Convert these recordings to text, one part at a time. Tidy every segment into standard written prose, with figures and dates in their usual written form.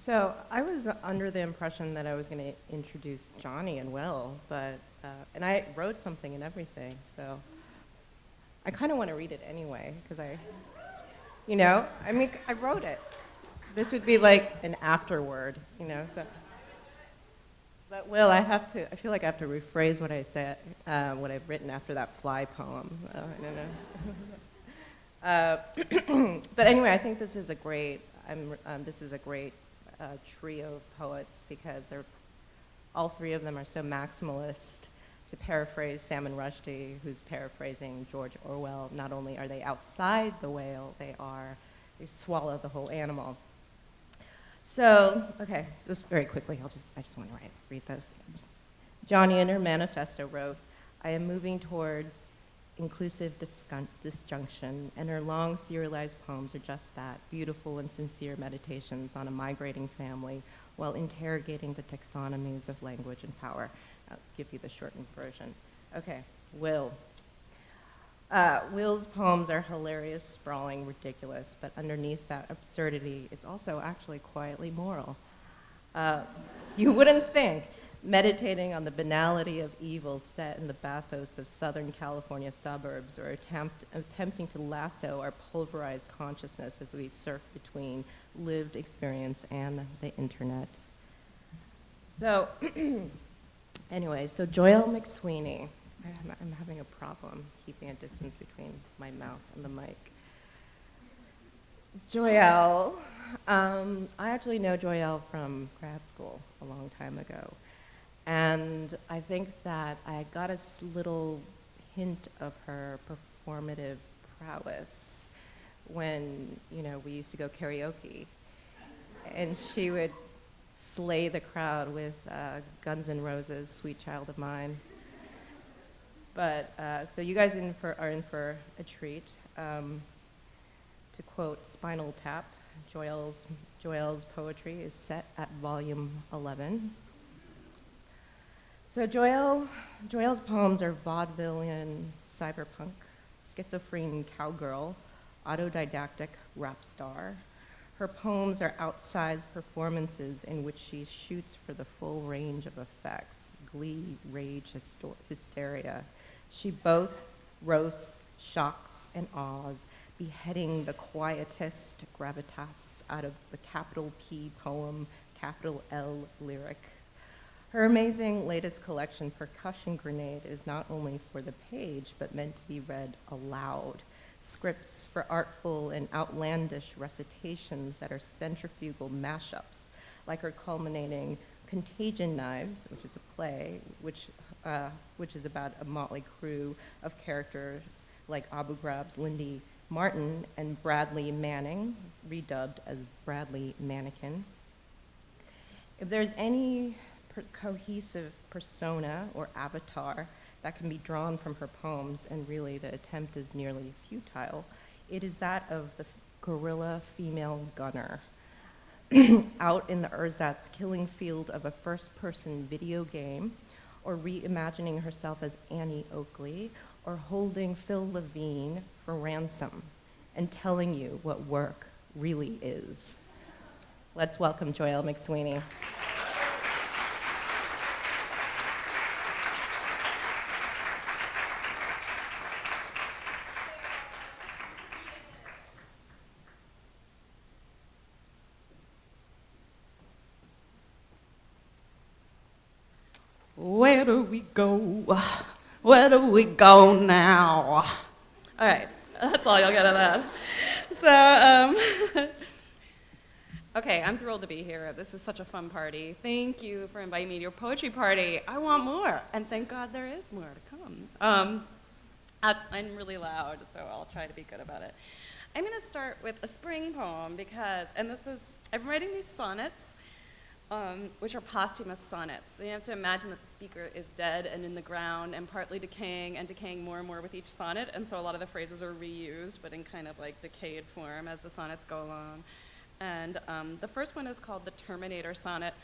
So I was under the impression that I was going to introduce Johnny and Will, but and I wrote something and everything, so I kind of want to read it anyway because I mean, I wrote it. This would be like an afterword, you know. So. But Will, I feel like I have to rephrase what I said, what I've written after that fly poem. I don't know. But anyway, I think this is a great, trio of poets because all three of them are so maximalist. To paraphrase Salman Rushdie, who's paraphrasing George Orwell, not only are they outside the whale, they swallow the whole animal. So, okay, just very quickly, I just want to read this. Johnny in her manifesto wrote, I am moving towards inclusive disjunction, and her long serialized poems are just that, beautiful and sincere meditations on a migrating family while interrogating the taxonomies of language and power. I'll give you the shortened version. Okay, Will. Will's poems are hilarious, sprawling, ridiculous, but underneath that absurdity, it's also actually quietly moral. You wouldn't think, meditating on the banality of evil set in the bathos of Southern California suburbs or attempting to lasso our pulverized consciousness as we surf between lived experience and the internet. So, anyway, so Joyelle McSweeney. I'm having a problem keeping a distance between my mouth and the mic. Joyelle, I actually know Joyelle from grad school a long time ago. And I think that I got a little hint of her performative prowess when, we used to go karaoke. And she would slay the crowd with Guns N' Roses' Sweet Child of Mine. But, so you guys are in for a treat. To quote Spinal Tap, Joyelle's poetry is set at volume 11. So Joyelle's poems are vaudevillian cyberpunk, schizophrene cowgirl, autodidactic rap star. Her poems are outsized performances in which she shoots for the full range of effects, glee, rage, hysteria. She boasts, roasts, shocks, and awes, beheading the quietist gravitas out of the capital P poem, capital L lyric. Her amazing latest collection, Percussion Grenade, is not only for the page, but meant to be read aloud. Scripts for artful and outlandish recitations that are centrifugal mashups, like her culminating Contagious Knives, which is a play, which is about a motley crew of characters like Abu Ghraib's Lindy Martin and Bradley Manning, redubbed as Bradley Mannequin. If there's any cohesive persona or avatar that can be drawn from her poems, and really the attempt is nearly futile, it is that of the guerrilla female gunner. Out in the ersatz killing field of a first-person video game, or reimagining herself as Annie Oakley, or holding Phil Levine for ransom, and telling you what work really is. Let's welcome Joyelle McSweeney. Where do we go? Where do we go now? All right, that's all you'll get of that. So, okay, I'm thrilled to be here. This is such a fun party. Thank you for inviting me to your poetry party. I want more, and thank God there is more to come. I'm really loud, so I'll try to be good about it. I'm going to start with a spring poem because, I've been writing these sonnets, which are posthumous sonnets. So you have to imagine that the speaker is dead and in the ground and partly decaying and decaying more and more with each sonnet, and so a lot of the phrases are reused, but in kind of like decayed form as the sonnets go along. And the first one is called the Terminator Sonnet,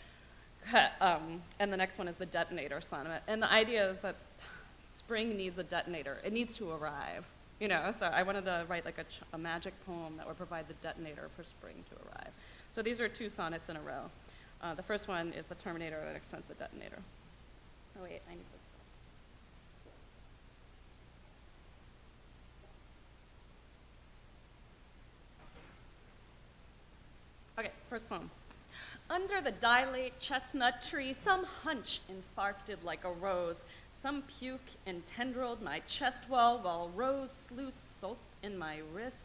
and the next one is the Detonator Sonnet. And the idea is that spring needs a detonator. It needs to arrive, so I wanted to write like a magic poem that would provide the detonator for spring to arrive. So these are 2 sonnets in a row. The first one is the terminator, the next one's the detonator. Oh wait, I need this. Okay, first poem. Under the dilate chestnut tree, some hunch infarcted like a rose, some puke entendrilled my chest wall while rose sluice sulked in my wrist.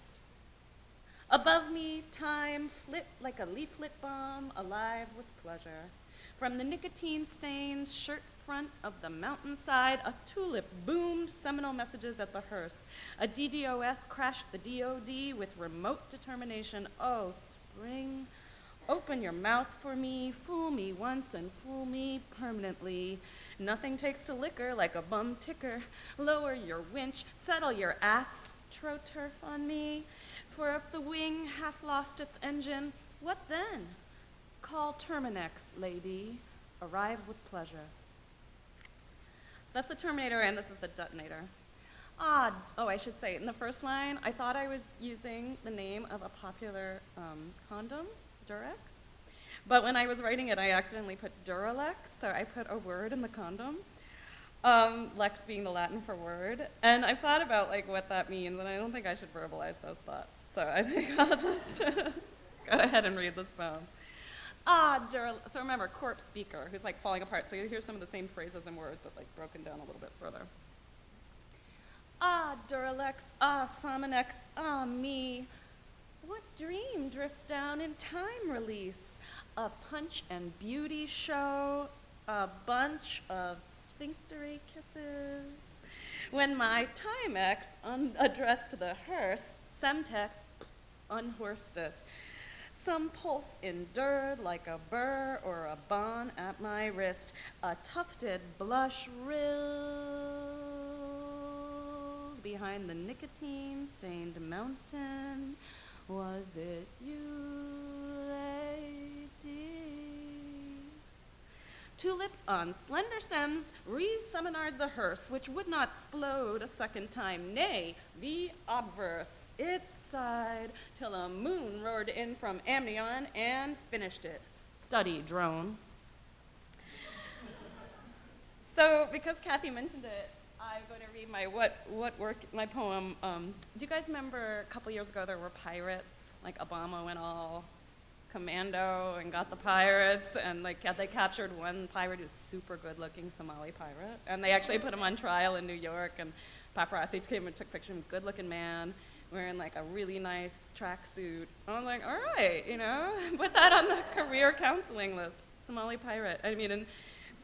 Above me, time flit like a leaflet bomb, alive with pleasure. From the nicotine-stained shirt front of the mountainside, a tulip boomed seminal messages at the hearse. A DDoS crashed the DOD with remote determination. Oh, spring, open your mouth for me, fool me once and fool me permanently. Nothing takes to liquor like a bum ticker. Lower your winch, settle your astroturf on me. For if the wing hath lost its engine, what then? Call Terminex, lady, arrive with pleasure. So that's the terminator, and this is the detonator. I should say, in the first line, I thought I was using the name of a popular condom, Durex. But when I was writing it, I accidentally put Duralex, so I put a word in the condom. Lex being the Latin for word. And I thought about what that means, and I don't think I should verbalize those thoughts. So I think I'll just go ahead and read this poem. So remember, corpse speaker, who's falling apart. So you hear some of the same phrases and words, but broken down a little bit further. Duralex, Sominex, me. What dream drifts down in time release? A punch and beauty show, a bunch of sphinctery kisses. When my Timex addressed the hearse, Semtex unhorsed it. Some pulse endured like a burr or a bon at my wrist, a tufted blush rilled behind the nicotine-stained mountain. Was it you, lady? Tulips on slender stems re-seminar'd the hearse, which would not splode a second time. Nay, the obverse, it sighed, till a moon roared in from Amnion and finished it. Study, drone. So, because Kathy mentioned it, I'm going to read my poem. Do you guys remember a couple years ago there were pirates? Obama went all commando and got the pirates, and they captured one pirate who's super good-looking Somali pirate, and they actually put him on trial in New York, and paparazzi came and took pictures of a good-looking man wearing a really nice tracksuit. I'm like, all right, put that on the career counseling list. Somali pirate. I mean, and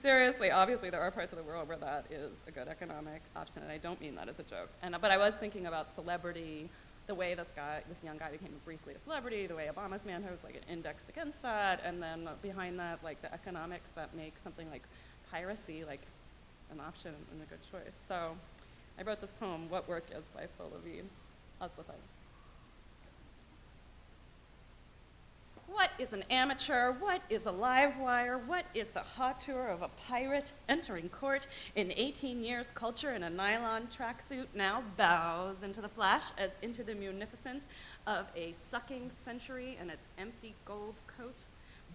seriously, obviously there are parts of the world where that is a good economic option, and I don't mean that as a joke. But I was thinking about celebrity, the way this young guy became briefly a celebrity, the way Obama's manhood was indexed against that, and then behind that, the economics that make something like piracy an option and a good choice. So I wrote this poem, What Work Is by Phil Levine. That's the thing. What is an amateur? What is a live wire? What is the hauteur of a pirate entering court in 18 years' culture in a nylon tracksuit now bows into the flash as into the munificence of a sucking century in its empty gold coat?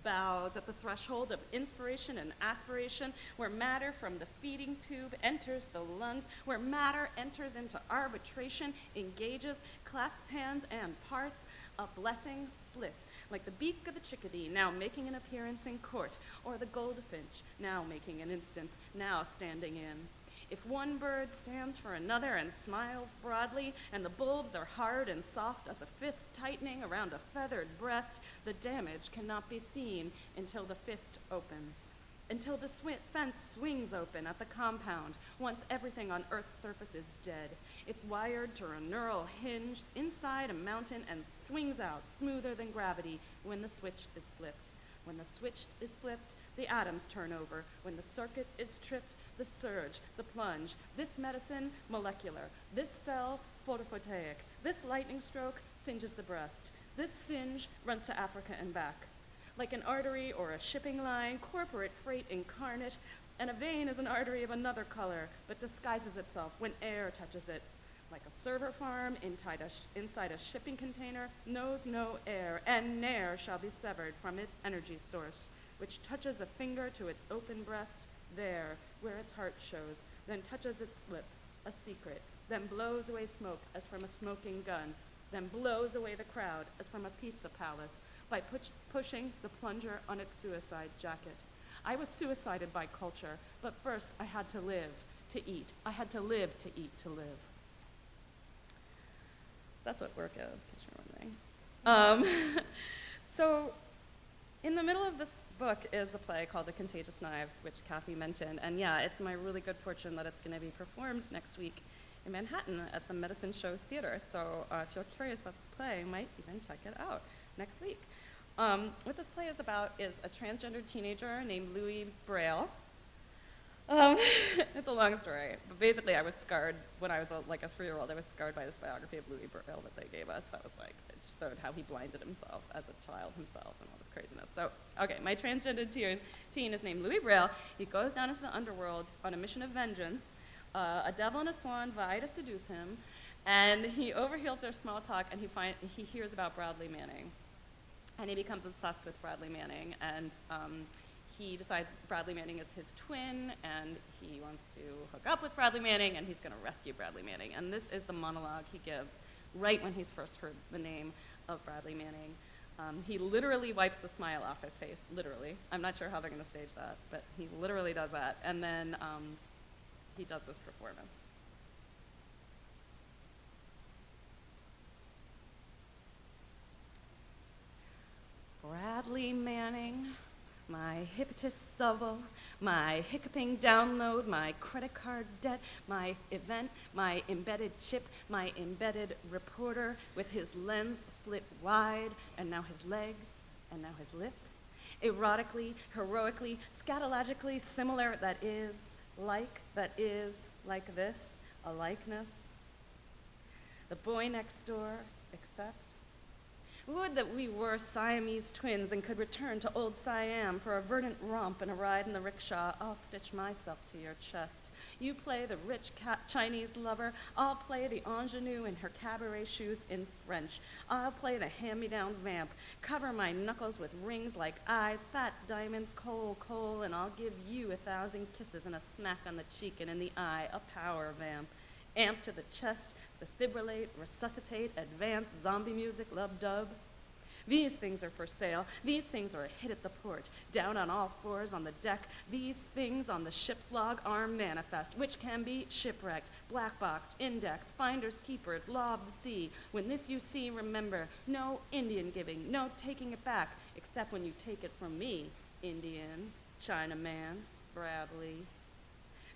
Bows at the threshold of inspiration and aspiration, where matter from the feeding tube enters the lungs, where matter enters into arbitration, engages, clasps hands and parts, a blessing split, like the beak of the chickadee now making an appearance in court, or the goldfinch now making an instance, now standing in. If one bird stands for another and smiles broadly, and the bulbs are hard and soft as a fist tightening around a feathered breast, the damage cannot be seen until the fist opens, until the fence swings open at the compound, once everything on Earth's surface is dead. It's wired to a neural hinge inside a mountain and swings out smoother than gravity when the switch is flipped. When the switch is flipped, the atoms turn over. When the circuit is tripped, the surge, the plunge, this medicine, molecular, this cell, photovoltaic, this lightning stroke singes the breast, this singe runs to Africa and back. Like an artery or a shipping line, corporate freight incarnate, and a vein is an artery of another color, but disguises itself when air touches it. like a server farm inside a shipping container, knows no air, and ne'er shall be severed from its energy source, which touches a finger to its open breast, there, where its heart shows, then touches its lips, a secret, then blows away smoke as from a smoking gun, then blows away the crowd as from a pizza palace, by pushing the plunger on its suicide jacket. I was suicided by culture, but first I had to live, to eat. I had to live to eat, to live. That's what work is, in case you're wondering. So in the middle of this book is a play called The Contagious Knives, which Kathy mentioned. And yeah, it's my really good fortune that it's going to be performed next week in Manhattan at the Medicine Show Theater. So if you're curious about this play, you might even check it out next week. What this play is about is a transgender teenager named Louis Braille. It's a long story, but basically I was scarred when I was like a 3-year-old. I was scarred by this biography of Louis Braille that they gave us. That was like, it showed how he blinded himself as a child himself and all this craziness. So, okay, my transgender teen is named Louis Braille. He goes down into the underworld on a mission of vengeance. A devil and a swan vie to seduce him, and he overhears their small talk, and he hears about Bradley Manning. And he becomes obsessed with Bradley Manning, and he decides Bradley Manning is his twin, and he wants to hook up with Bradley Manning, and he's going to rescue Bradley Manning. And this is the monologue he gives right when he's first heard the name of Bradley Manning. He literally wipes the smile off his face, literally. I'm not sure how they're going to stage that, but he literally does that. And then he does this performance. Bradley Manning, my hippitus double, my hiccuping download, my credit card debt, my event, my embedded chip, my embedded reporter with his lens split wide, and now his legs, and now his lip. Erotically, heroically, scatologically similar, that is like this, a likeness. The boy next door, except. Would that we were Siamese twins and could return to old Siam for a verdant romp and a ride in the rickshaw. I'll stitch myself to your chest. You play the rich Chinese lover. I'll play the ingenue in her cabaret shoes in French. I'll play the hand-me-down vamp. Cover my knuckles with rings like eyes, fat diamonds, coal, and I'll give you 1,000 kisses and a smack on the cheek and in the eye, a power vamp. Amp to the chest, defibrillate, resuscitate, advance, zombie music, lub-dub. These things are for sale. These things are a hit at the port, down on all fours on the deck. These things on the ship's log are manifest, which can be shipwrecked, black-boxed, indexed, finders, keepers, law of the sea. When this you see, remember, no Indian giving, no taking it back, except when you take it from me, Indian, Chinaman, Bradley.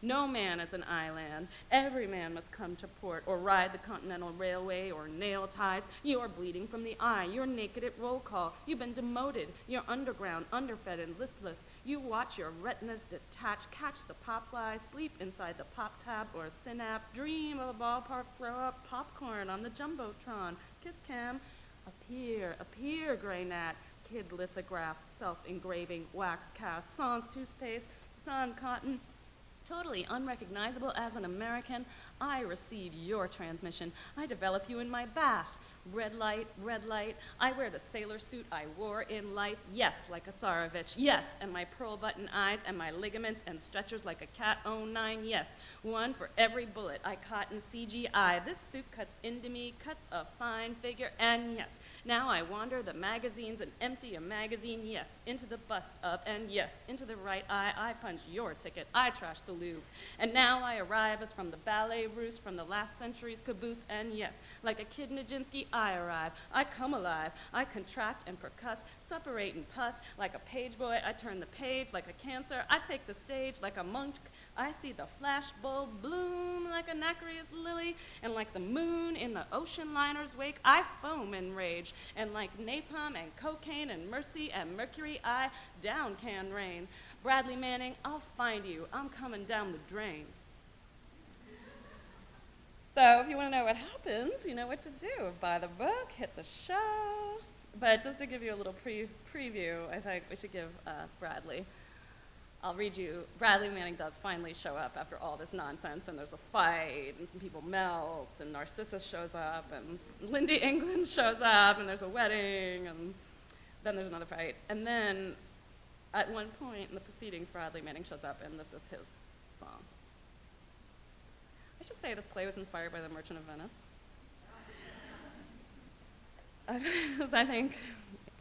No man is an island. Every man must come to port or ride the Continental Railway or nail ties. You are bleeding from the eye. You're naked at roll call. You've been demoted. You're underground, underfed, and listless. You watch your retinas detach, catch the pop fly, sleep inside the pop tab or a synapse, dream of a ballpark, throw up popcorn on the jumbotron. Kiss cam. Appear, gray gnat. Kid lithograph, self-engraving, wax cast, sans toothpaste, sun cotton. Totally unrecognizable as an American, I receive your transmission. I develop you in my bath. Red light, I wear the sailor suit I wore in life. Yes, like a Tsarevich. Yes, and my pearl button eyes and my ligaments and stretchers like a cat 09. Yes, one for every bullet I caught in CGI. This suit cuts into me, cuts a fine figure, and yes, now I wander the magazines and empty a magazine, yes, into the bust of, and yes, into the right eye, I punch your ticket, I trash the Louvre. And now I arrive as from the ballet russe from the last century's caboose, and yes, like a Kid Nijinsky, I arrive, I come alive, I contract and percuss, suppurate and pus, like a page boy, I turn the page, like a cancer, I take the stage, like a monk, I see the flash bulb bloom like a nacreous lily, and like the moon in the ocean liner's wake, I foam in rage, and like napalm and cocaine and mercy and mercury, I down can rain. Bradley Manning, I'll find you, I'm coming down the drain. So if you want to know what happens, you know what to do. Buy the book, hit the show. But just to give you a little preview, I think we should give Bradley I'll read you. Bradley Manning does finally show up after all this nonsense, and there's a fight, and some people melt, and Narcissus shows up, and Lindy England shows up, and there's a wedding, and then there's another fight. And then, at one point in the proceedings, Bradley Manning shows up, and this is his song. I should say this play was inspired by The Merchant of Venice. Because I think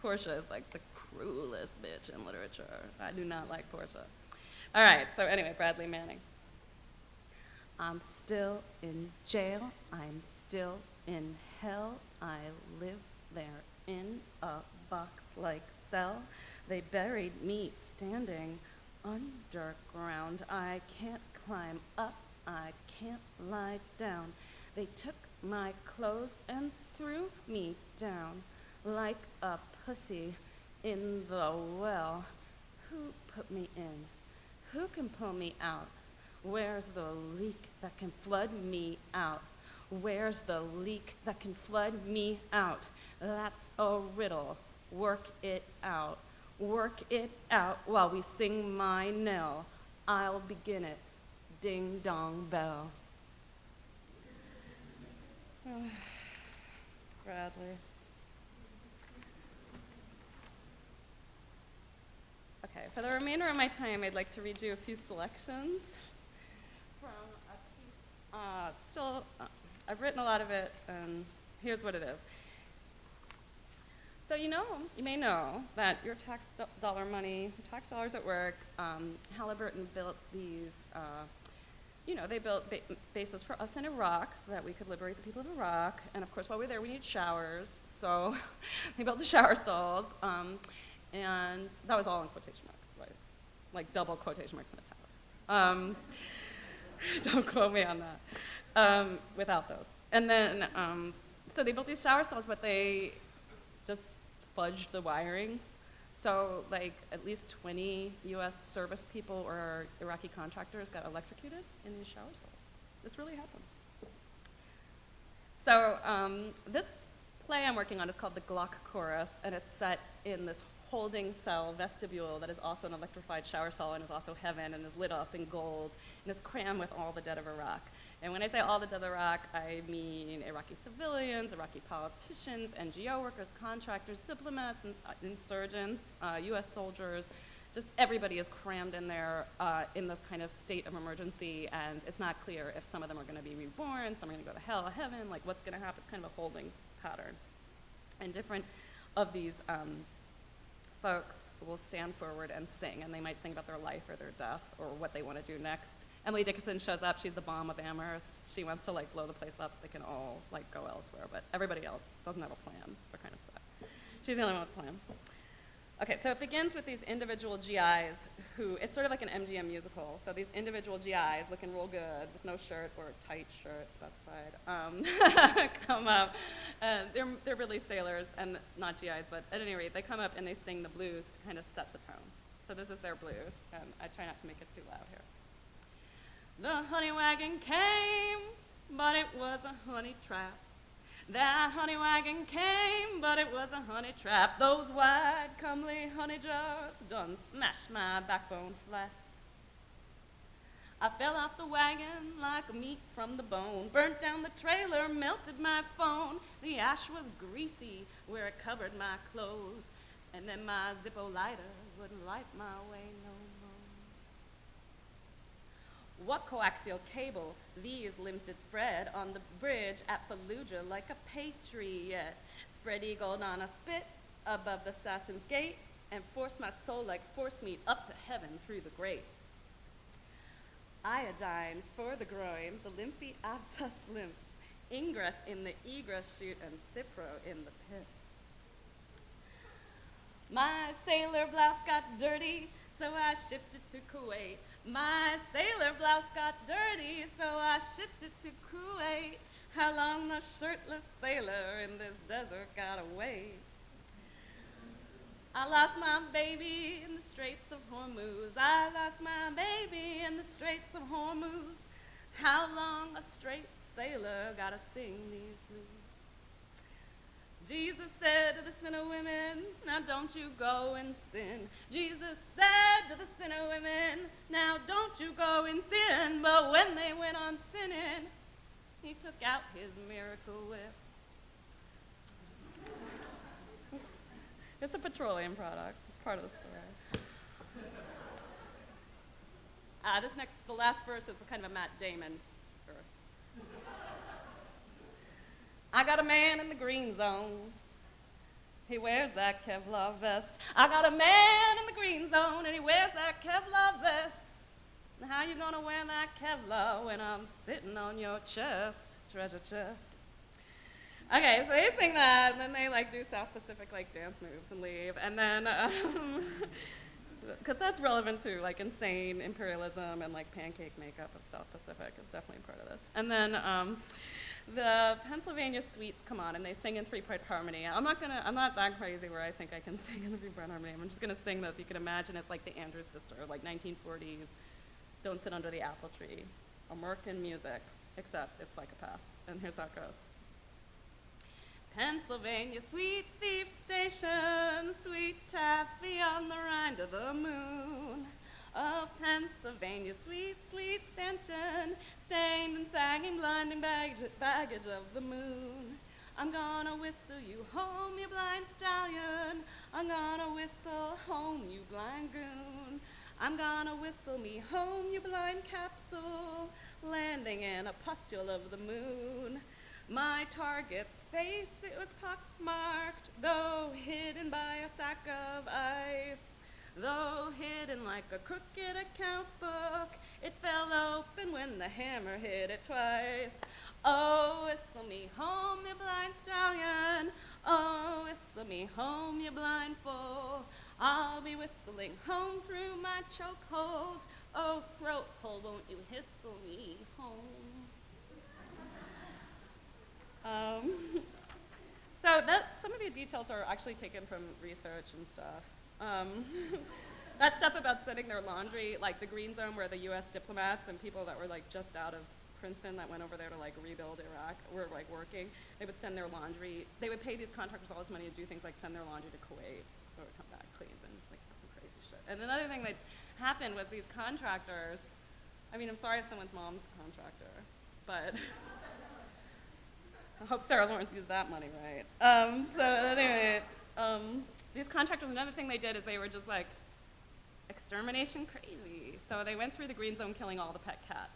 Portia is like the cruelest bitch in literature. I do not like Portia. All right, so anyway, Bradley Manning. I'm still in jail. I'm still in hell. I live there in a box-like cell. They buried me standing underground. I can't climb up. I can't lie down. They took my clothes and threw me down like a pussy in the well. Who put me in? Who can pull me out? Where's the leak that can flood me out? Where's the leak that can flood me out? That's a riddle. Work it out. Work it out while we sing my knell. I'll begin it. Ding dong bell. Bradley. Okay, for the remainder of my time, I'd like to read you a few selections from a piece. I've written a lot of it, and here's what it is. So you may know that your tax dollar money, tax dollars at work, Halliburton built these, they built bases for us in Iraq so that we could liberate the people of Iraq. And of course, while we were there, we needed showers. So they built the shower stalls. And that was all in quotation marks, right? Like double quotation marks in italics. Don't quote me on that. Without those. And then, so they built these shower stalls, but they just fudged the wiring. So like at least 20 US service people or Iraqi contractors got electrocuted in these shower stalls. This really happened. So this play I'm working on is called the Glock Chorus, and it's set in this holding cell vestibule that is also an electrified shower stall and is also heaven and is lit up in gold and is crammed with all the dead of Iraq. And when I say all the dead of Iraq, I mean Iraqi civilians, Iraqi politicians, NGO workers, contractors, diplomats, and insurgents, US soldiers. Just everybody is crammed in there in this kind of state of emergency, and it's not clear if some of them are going to be reborn, some are going to go to hell, heaven, like what's going to happen. It's kind of a holding pattern. And different of these folks will stand forward and sing, and they might sing about their life or their death or what they want to do next. Emily Dickinson shows up. She's the bomb of Amherst. She wants to blow the place up so they can all go elsewhere, but everybody else doesn't have a plan for kind of stuff. She's the only one with a plan. Okay, so it begins with these individual GIs who, it's sort of like an MGM musical. So these individual GIs looking real good with no shirt or tight shirt specified, come up. They're really sailors and not GIs, but at any rate, they come up and they sing the blues to kind of set the tone. So this is their blues, and I try not to make it too loud here. The honey wagon came, but it was a honey trap. That honey wagon came, but it was a honey trap. Those wide, comely honey jars done smashed my backbone flat. I fell off the wagon like meat from the bone, burnt down the trailer, melted my phone. The ash was greasy where it covered my clothes, and then my Zippo lighter wouldn't light my way no more. What coaxial cable these limbs did spread on the bridge at Fallujah like a patriot, spread eagled on a spit above the assassin's gate, and forced my soul like force meat up to heaven through the grate. Iodine for the groin, the lymphy abscess lymphs, ingress in the egress chute, and Cipro in the piss. My sailor blouse got dirty, so I shipped it to Kuwait. My sailor blouse got dirty, so I shipped it to Kuwait. How long the shirtless sailor in this desert got away? I lost my baby in the Straits of Hormuz. I lost my baby in the Straits of Hormuz. How long a straight sailor gotta sing these blues? Jesus said to the sinner women, now don't you go and sin. Jesus said to the sinner women, now don't you go and sin. But when they went on sinning, he took out his miracle whip. It's a petroleum product. It's part of the story. The last verse is kind of a Matt Damon verse. I got a man in the green zone. He wears that Kevlar vest. I got a man in the green zone, and he wears that Kevlar vest. And how you gonna wear that Kevlar when I'm sitting on your chest, treasure chest? Okay, so they sing that, and then they like do South Pacific like dance moves and leave, and then because that's relevant to like insane imperialism and like pancake makeup of South Pacific is definitely part of this. And then the Pennsylvania Suites come on and they sing in 3-part harmony. I'm not that crazy where I think I can sing in 3-part harmony. I'm just gonna sing this. You can imagine it's like the Andrews Sister, like 1940s, Don't Sit Under the Apple Tree, American music, except it's psychopaths. And here's how it goes. Pennsylvania, sweet thief station, sweet taffy on the Rhine to the moon. Oh, Pennsylvania, sweet, sweet stanchion, stained and sagging, blinding baggage of the moon. I'm gonna whistle you home, you blind stallion. I'm gonna whistle home, you blind goon. I'm gonna whistle me home, you blind capsule, landing in a pustule of the moon. My target's face, it was pockmarked, though hidden by a sack of ice. Though hidden like a crooked account book, it fell open when the hammer hit it twice. Oh, whistle me home, you blind stallion. Oh, whistle me home, you blind fool. I'll be whistling home through my chokehold. Oh, throat hole, won't you whistle me home? So some of the details are actually taken from research and stuff. That stuff about sending their laundry, like the green zone where the US diplomats and people that were like just out of Princeton that went over there to like rebuild Iraq were like working, they would send their laundry, they would pay these contractors all this money to do things like send their laundry to Kuwait, so it would come back clean and like some crazy shit. And another thing that happened was these contractors, I mean, I'm sorry if someone's mom's a contractor, but I hope Sarah Lawrence used that money right. So anyway, these contractors, another thing they did is they were just like extermination crazy. So they went through the green zone killing all the pet cats.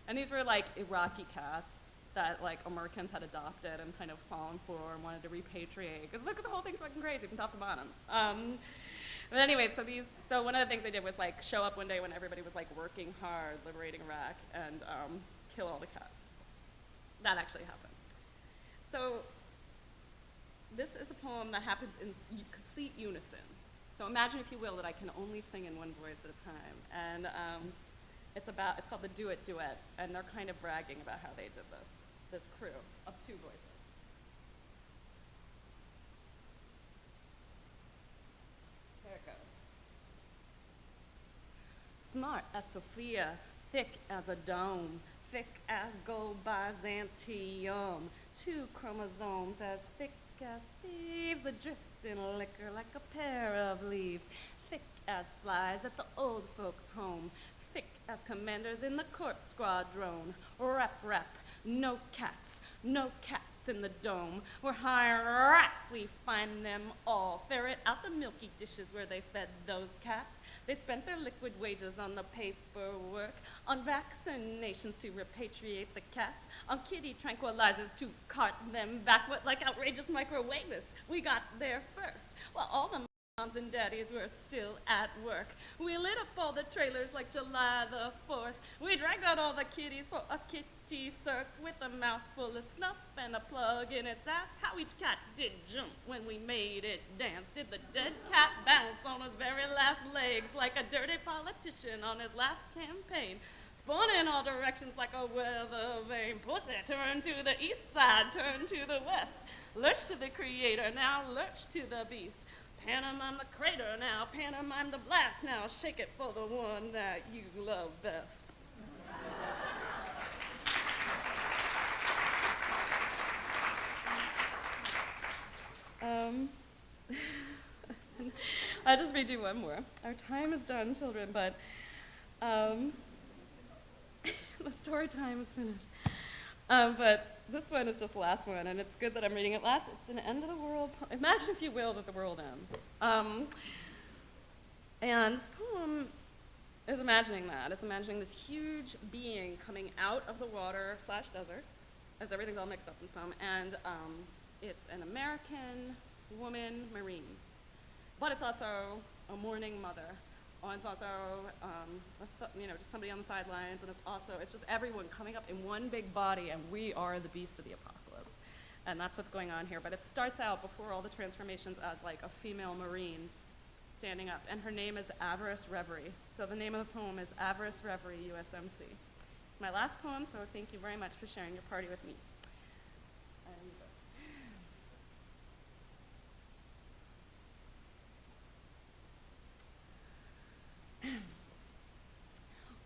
And these were like Iraqi cats that like Americans had adopted and kind of fallen for and wanted to repatriate. Because look, the whole thing's fucking crazy from top to bottom. But anyway, so one of the things they did was like show up one day when everybody was like working hard, liberating Iraq, and kill all the cats. That actually happened. So this is a poem that happens in complete unison. So imagine, if you will, that I can only sing in one voice at a time. And it's called the Do It Duet, and they're kind of bragging about how they did this crew of 2 voices. Here it goes. Smart as Sophia, thick as a dome, thick as gold Byzantium, 2 chromosomes as thick as thieves, adrift in liquor like a pair of leaves, thick as flies at the old folks' home, thick as commanders in the court squadron. Rap, rap, no cats in the dome. We're high rats, we find them all. Ferret out the milky dishes where they fed those cats. They spent their liquid wages on the paperwork, on vaccinations to repatriate the cats, on kitty tranquilizers to cart them back. What like outrageous microwavists? We got there first. Well, all the moms and daddies were still at work. We lit up all the trailers like July the 4th. We dragged out all the kitties for a kitty circ with a mouthful of snuff and a plug in its ass. How each cat did jump when we made it dance. Did the dead cat bounce on his very last legs like a dirty politician on his last campaign? Spun in all directions like a weather vane. Pussy, turn to the east side, turn to the west. Lurch to the creator, now lurch to the beast. Pantomime the crater now, pantomime the blast now. Shake it for the one that you love best. I'll just read you one more. Our time is done, children, but the story time is finished. But this one is just the last one, and it's good that I'm reading it last. It's an end of the world poem. Imagine, if you will, that the world ends. And this poem is imagining that. It's imagining this huge being coming out of the water/desert, as everything's all mixed up in this poem, and it's an American woman Marine. But it's also a mourning mother. And it's also, just somebody on the sidelines, and it's just everyone coming up in one big body, and we are the beast of the apocalypse. And that's what's going on here. But it starts out before all the transformations as like a female Marine standing up, and her name is Avaris Ry. So the name of the poem is Avaris Ry, USMC. It's my last poem, so thank you very much for sharing your party with me.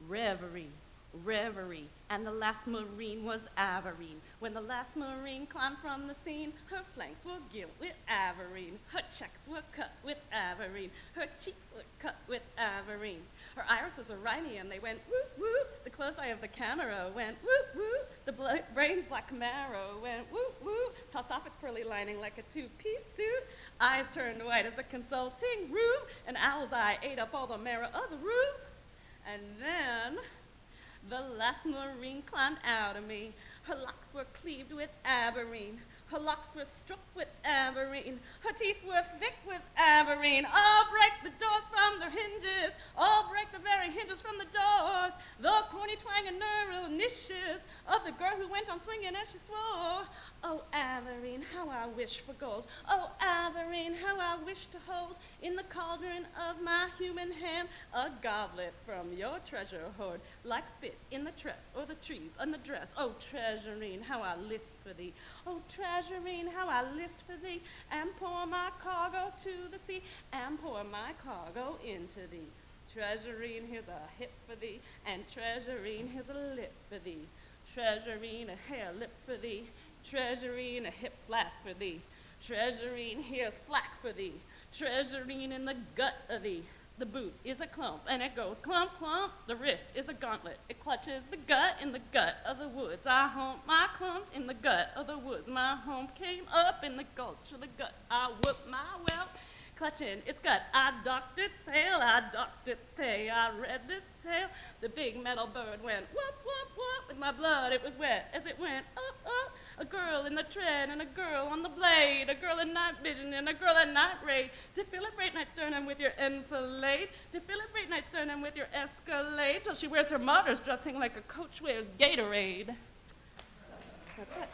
Reverie, reverie, and the last Marine was Averine. When the last Marine climbed from the scene, her flanks were gilt with Averine. Her checks were cut with Averine. Her cheeks were cut with Averine. Her irises were rhymy and they went woo woo. The closed eye of the camera went woo woo. The brain's black Camaro went woo woo. Tossed off its pearly lining like a two-piece suit. Eyes turned white as a consulting room. An owl's eye ate up all the marrow of the room. And then the last Marine climbed out of me. Her locks were cleaved with Averine. Her locks were struck with Averine. Her teeth were thick with Averine. I'll break the doors from their hinges. I'll break the very hinges from the doors. The corny twang and neural niches of the girl who went on swinging as she swore. Oh, Averine, how I wish for gold. Oh, Averine, how I wish to hold in the cauldron of my human hand a goblet from your treasure hoard, like spit in the tress or the trees on the dress. Oh, Treasurine, how I list for thee. Oh, Treasurine, how I list for thee, and pour my cargo to the sea, and pour my cargo into thee. Treasurine, here's a hip for thee, and Treasurine, here's a lip for thee. Treasurine, a hair lip for thee. Treasurine, a hip flask for thee. Treasurine, here's flack for thee. Treasurine in the gut of thee. The boot is a clump, and it goes clump, clump. The wrist is a gauntlet. It clutches the gut in the gut of the woods. I humped my clump in the gut of the woods. My hump came up in the gulch of the gut. I whooped my whelp, clutching its gut. I docked its tail, I docked its pay. I read this tale. The big metal bird went whoop, whoop, whoop. With my blood it was wet as it went up, up. A girl in the tread and a girl on the blade, a girl in night vision and a girl at night raid. To fill a great night sternum with your enfilade, to fill a great night sternum with your escalade, till she wears her martyr's dressing like a coach wears Gatorade. That's it.